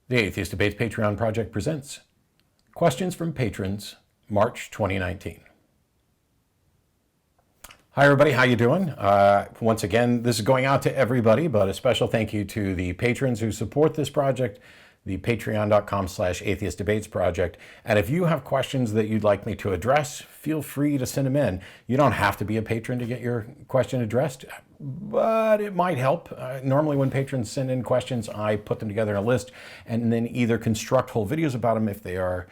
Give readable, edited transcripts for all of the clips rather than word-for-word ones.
The Atheist Debates Patreon project presents Questions from Patrons, March 2019. Hi everybody, how you doing? Once again, this is going out to everybody, but a special thank you to the patrons who support this project, the patreon.com/Atheist Debates project. And if you have questions that you'd like me to address, feel free to send them in. You don't have to be a patron to get your question addressed, but it might help. Normally when patrons send in questions, I put them together in a list and then either construct whole videos about them if they are,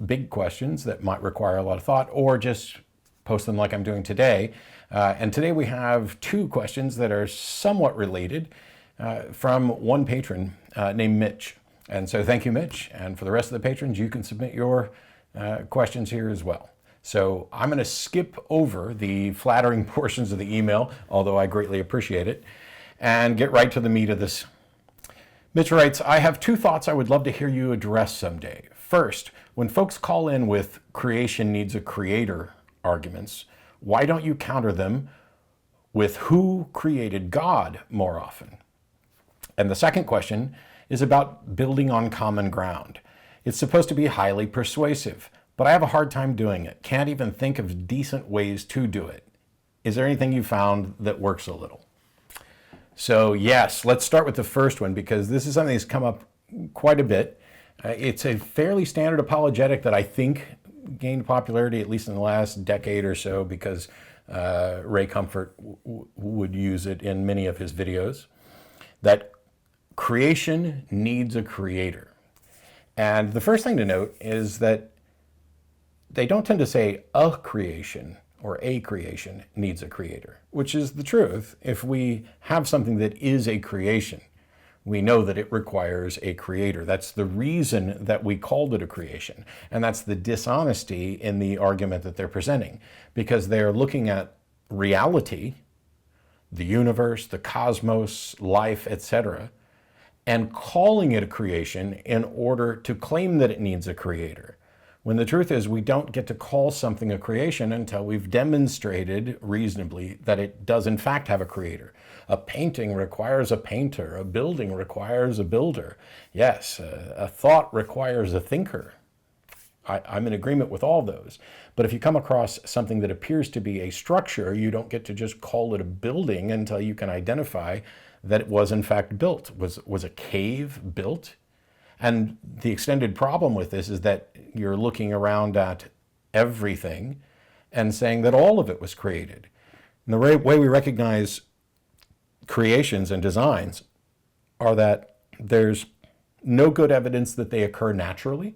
big questions that might require a lot of thought, or just post them like I'm doing today. And today we have two questions that are somewhat related from one patron named Mitch. And so thank you, Mitch. And for the rest of the patrons, you can submit your questions here as well. So I'm going to skip over the flattering portions of the email, although I greatly appreciate it, and get right to the meat of this. Mitch writes, I have two thoughts I would love to hear you address someday. First, when folks call in with creation needs a creator arguments, why don't you counter them with who created God more often? And the second question is about building on common ground. It's supposed to be highly persuasive, but I have a hard time doing it. Can't even think of decent ways to do it. Is there anything you found that works a little? So yes, let's start with the first one, because this is something that's come up quite a bit. It's a fairly standard apologetic that I think gained popularity, at least in the last decade or so, because Ray Comfort would use it in many of his videos, that creation needs a creator. And the first thing to note is that they don't tend to say a creation or a creation needs a creator, which is the truth. If we have something that is a creation, we know that it requires a creator. That's the reason that we called it a creation. And that's the dishonesty in the argument that they're presenting, because they're looking at reality, the universe, the cosmos, life, etc., and calling it a creation in order to claim that it needs a creator. When the truth is, we don't get to call something a creation until we've demonstrated reasonably that it does in fact have a creator. A painting requires a painter. A building requires a builder. Yes, a thought requires a thinker. I'm in agreement with all those. But if you come across something that appears to be a structure, you don't get to just call it a building until you can identify that it was in fact built. Was a cave built? And the extended problem with this is that you're looking around at everything and saying that all of it was created. And the way we recognize creations and designs are that there's no good evidence that they occur naturally,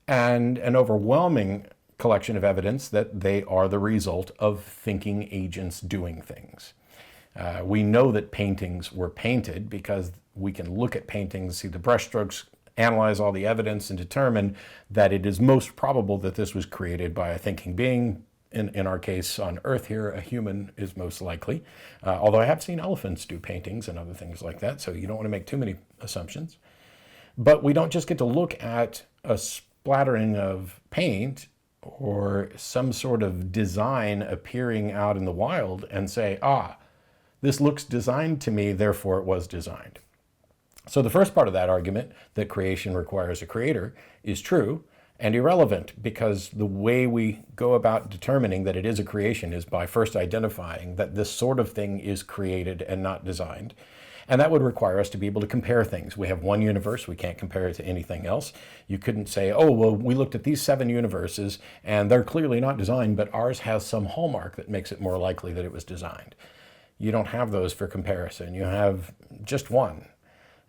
and an overwhelming collection of evidence that they are the result of thinking agents doing things. We know that paintings were painted because we can look at paintings, see the brushstrokes, analyze all the evidence, and determine that it is most probable that this was created by a thinking being. In our case on Earth here, a human is most likely, although I have seen elephants do paintings and other things like that, so you don't want to make too many assumptions. But we don't just get to look at a splattering of paint or some sort of design appearing out in the wild and say, this looks designed to me, therefore it was designed. So the first part of that argument, that creation requires a creator, is true and irrelevant, because the way we go about determining that it is a creation is by first identifying that this sort of thing is created and not designed. And that would require us to be able to compare things. We have one universe, we can't compare it to anything else. You couldn't say, we looked at these 7 universes and they're clearly not designed, but ours has some hallmark that makes it more likely that it was designed. You don't have those for comparison. You have just one.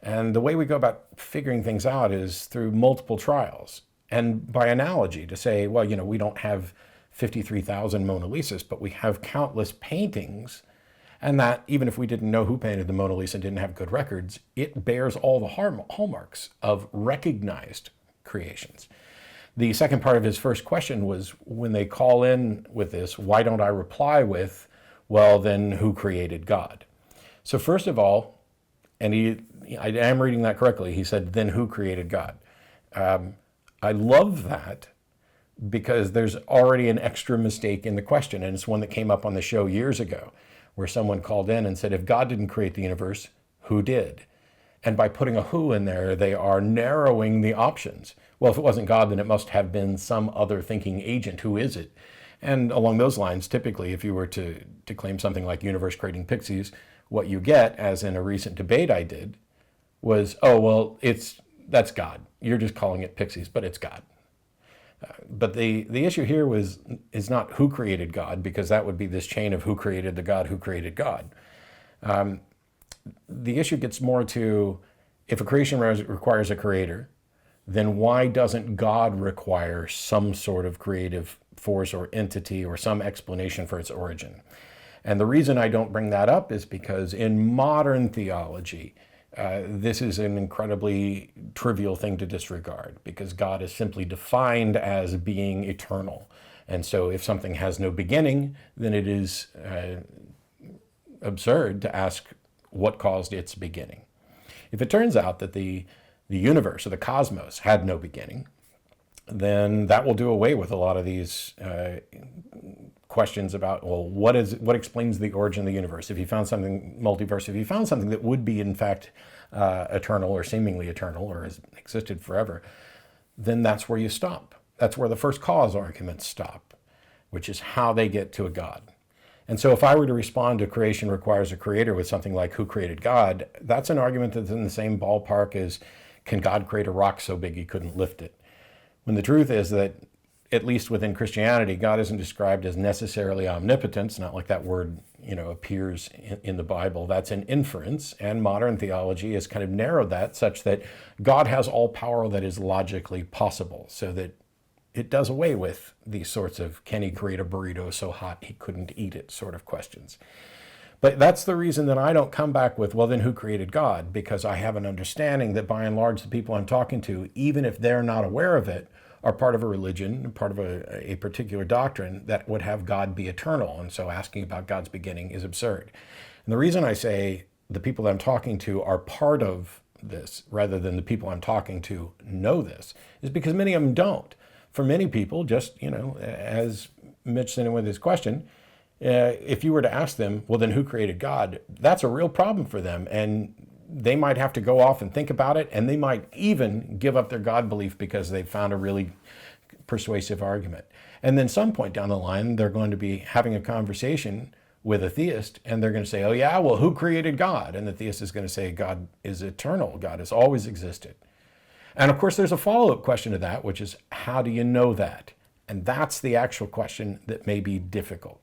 And the way we go about figuring things out is through multiple trials. And by analogy, to say, we don't have 53,000 Mona Lisas, but we have countless paintings, and that even if we didn't know who painted the Mona Lisa and didn't have good records, it bears all the hallmarks of recognized creations. The second part of his first question was, when they call in with this, why don't I reply with, well, then who created God? So first of all, and I am reading that correctly, he said, then who created God? I love that, because there's already an extra mistake in the question, and it's one that came up on the show years ago, where someone called in and said, if God didn't create the universe, who did? And by putting a who in there, they are narrowing the options. Well, if it wasn't God, then it must have been some other thinking agent. Who is it? And along those lines, typically, if you were to claim something like universe creating pixies, what you get, as in a recent debate I did, was, oh, well, that's God. You're just calling it pixies, but it's God. But the issue here is not who created God, because that would be this chain of who created the God who created God. The issue gets more to, if a creation requires a creator, then why doesn't God require some sort of creative force or entity or some explanation for its origin? And the reason I don't bring that up is because in modern theology, this is an incredibly trivial thing to disregard, because God is simply defined as being eternal. And so if something has no beginning, then it is absurd to ask what caused its beginning. If it turns out that the universe or the cosmos had no beginning, then that will do away with a lot of these questions about, well, what explains the origin of the universe? If you found something multiverse, if you found something that would be in fact eternal or seemingly eternal or has existed forever, then that's where you stop. That's where the first cause arguments stop, which is how they get to a God. And so if I were to respond to creation requires a creator with something like who created God, that's an argument that's in the same ballpark as, can God create a rock so big he couldn't lift it? When the truth is that, at least within Christianity, God isn't described as necessarily omnipotent. It's not like that word, appears in the Bible. That's an inference, and modern theology has kind of narrowed that such that God has all power that is logically possible, so that it does away with these sorts of, can he create a burrito so hot he couldn't eat it sort of questions. But that's the reason that I don't come back with, well, then who created God? Because I have an understanding that by and large, the people I'm talking to, even if they're not aware of it, are part of a religion, part of a particular doctrine that would have God be eternal. And so asking about God's beginning is absurd. And the reason I say the people that I'm talking to are part of this, rather than the people I'm talking to know this, is because many of them don't. For many people, just, as Mitch sent in with his question, if you were to ask them, well, then who created God? That's a real problem for them. And they might have to go off and think about it, and they might even give up their God belief because they found a really persuasive argument. And then some point down the line, they're going to be having a conversation with a theist, and they're going to say, oh yeah, well, who created God? And the theist is going to say, God is eternal. God has always existed. And of course, there's a follow-up question to that, which is, how do you know that? And that's the actual question that may be difficult.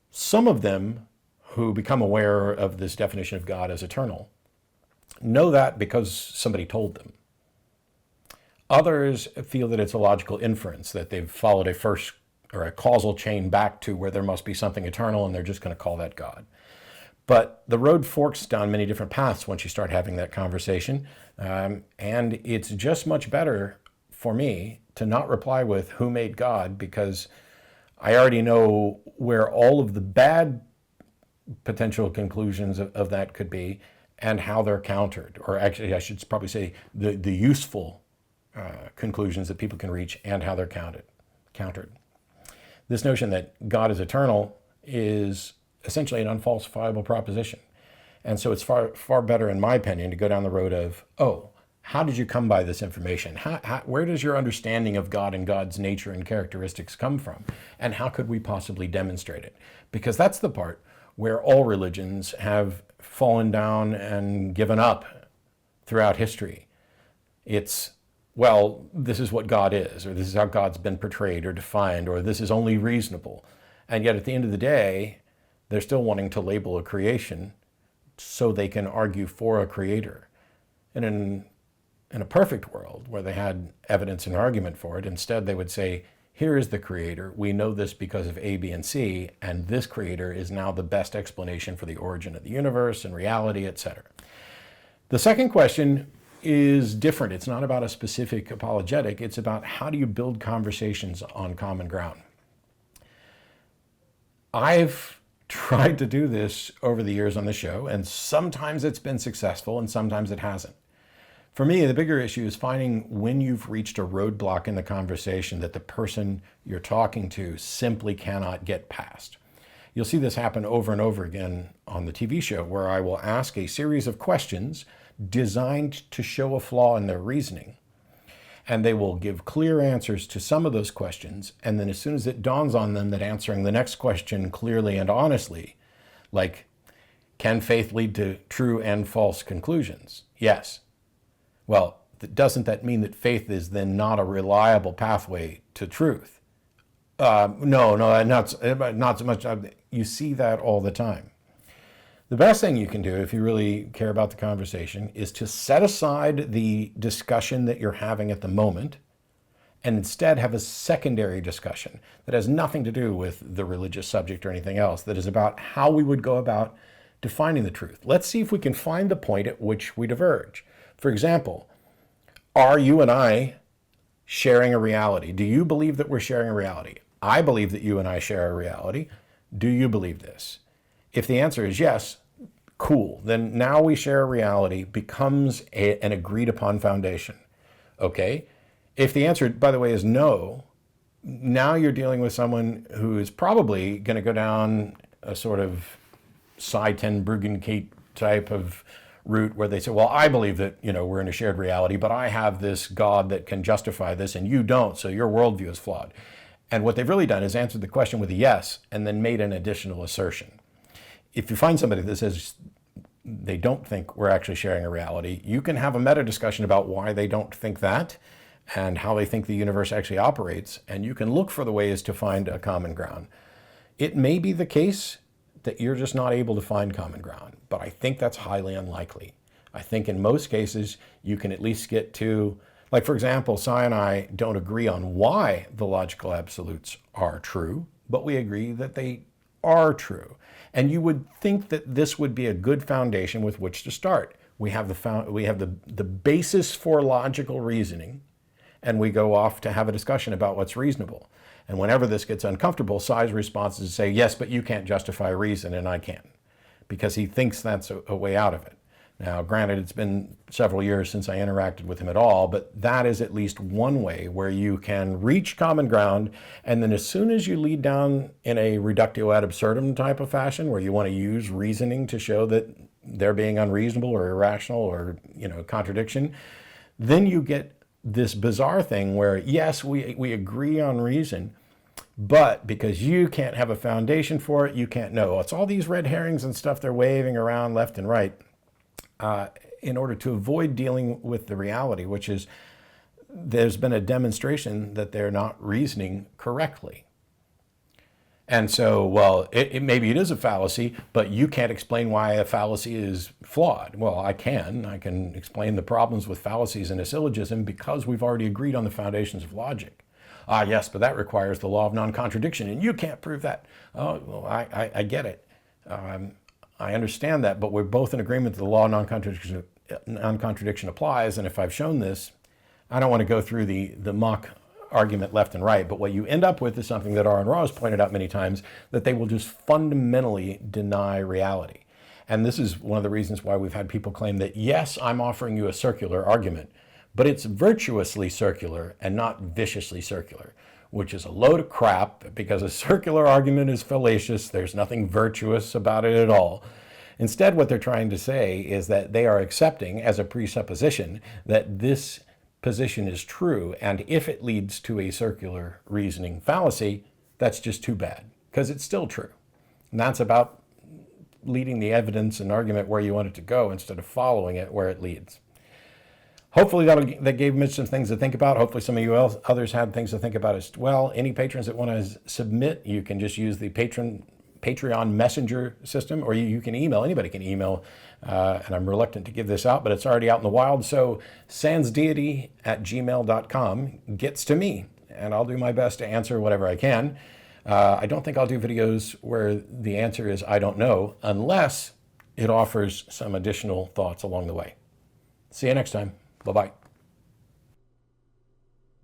Some of them who become aware of this definition of God as eternal know that because somebody told them. Others feel that it's a logical inference, that they've followed a first or a causal chain back to where there must be something eternal, and they're just going to call that God. But the road forks down many different paths once you start having that conversation. And it's just much better for me to not reply with who made God, because I already know where all of the bad potential conclusions of that could be and how they're countered. Or actually, I should probably say the useful conclusions that people can reach and how they're countered. This notion that God is eternal is essentially an unfalsifiable proposition. And so it's far better, in my opinion, to go down the road of, oh, how did you come by this information? Where does your understanding of God and God's nature and characteristics come from? And how could we possibly demonstrate it? Because that's the part where all religions have fallen down and given up throughout history. It's, well, this is what God is, or this is how God's been portrayed or defined, or this is only reasonable. And yet at the end of the day, they're still wanting to label a creation so they can argue for a creator. And in a perfect world where they had evidence and argument for it, instead they would say, here is the creator. We know this because of A, B, and C, and this creator is now the best explanation for the origin of the universe and reality, etc. The second question is different. It's not about a specific apologetic. It's about, how do you build conversations on common ground? I've tried to do this over the years on the show, and sometimes it's been successful and sometimes it hasn't. For me, the bigger issue is finding when you've reached a roadblock in the conversation that the person you're talking to simply cannot get past. You'll see this happen over and over again on the TV show, where I will ask a series of questions designed to show a flaw in their reasoning. And they will give clear answers to some of those questions. And then as soon as it dawns on them that answering the next question clearly and honestly, like, can faith lead to true and false conclusions? Yes. Well, doesn't that mean that faith is then not a reliable pathway to truth? No, not so much. You see that all the time. The best thing you can do, if you really care about the conversation, is to set aside the discussion that you're having at the moment and instead have a secondary discussion that has nothing to do with the religious subject or anything else, that is about how we would go about defining the truth. Let's see if we can find the point at which we diverge. For example, are you and I sharing a reality? Do you believe that we're sharing a reality? I believe that you and I share a reality. Do you believe this? If the answer is yes, cool. Then now we share a reality becomes an agreed upon foundation. Okay? If the answer, by the way, is no, now you're dealing with someone who is probably going to go down a sort of Psi 10 Bruggenkate type of route where they say, well, I believe that, we're in a shared reality, but I have this God that can justify this and you don't, so your worldview is flawed. And what they've really done is answered the question with a yes and then made an additional assertion. If you find somebody that says they don't think we're actually sharing a reality, you can have a meta discussion about why they don't think that and how they think the universe actually operates, and you can look for the ways to find a common ground. It may be the case that you're just not able to find common ground, but I think that's highly unlikely. I think in most cases, you can at least get to, like, for example, Cy and I don't agree on why the logical absolutes are true, but we agree that they are true. And you would think that this would be a good foundation with which to start. We have the basis for logical reasoning, and we go off to have a discussion about what's reasonable. And whenever this gets uncomfortable, Cy's response is to say, yes, but you can't justify reason, and I can, because he thinks that's a way out of it. Now, granted, it's been several years since I interacted with him at all, but that is at least one way where you can reach common ground. And then as soon as you lead down in a reductio ad absurdum type of fashion, where you want to use reasoning to show that they're being unreasonable or irrational or, contradiction, then you get this bizarre thing where, yes, we agree on reason, but because you can't have a foundation for it, you can't know. It's all these red herrings and stuff they're waving around left and right. In order to avoid dealing with the reality, which is there's been a demonstration that they're not reasoning correctly. And so, well, maybe it is a fallacy, but you can't explain why a fallacy is flawed. Well, I can. I can explain the problems with fallacies in a syllogism because we've already agreed on the foundations of logic. Yes, but that requires the law of non-contradiction, and you can't prove that. Oh, well, I get it. I understand that, but we're both in agreement that the law of non-contradiction applies, and if I've shown this, I don't want to go through the mock argument left and right, but what you end up with is something that R.N. Ross pointed out many times, that they will just fundamentally deny reality. And this is one of the reasons why we've had people claim that, yes, I'm offering you a circular argument, but it's virtuously circular and not viciously circular, which is a load of crap, because a circular argument is fallacious. There's nothing virtuous about it at all. Instead, what they're trying to say is that they are accepting as a presupposition that this position is true, and if it leads to a circular reasoning fallacy, that's just too bad, because it's still true. And that's about leading the evidence and argument where you want it to go instead of following it where it leads. Hopefully that gave Mitch some things to think about. Hopefully some of you others had things to think about as well. Any patrons that want to submit, you can just use the Patreon messenger system, or you can email. Anybody can email, and I'm reluctant to give this out, but it's already out in the wild. So sansdeity@gmail.com gets to me, and I'll do my best to answer whatever I can. I don't think I'll do videos where the answer is I don't know, unless it offers some additional thoughts along the way. See you next time. Bye-bye.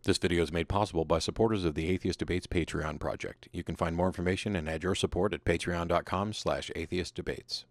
This video is made possible by supporters of the Atheist Debates Patreon project. You can find more information and add your support at patreon.com/atheistdebates.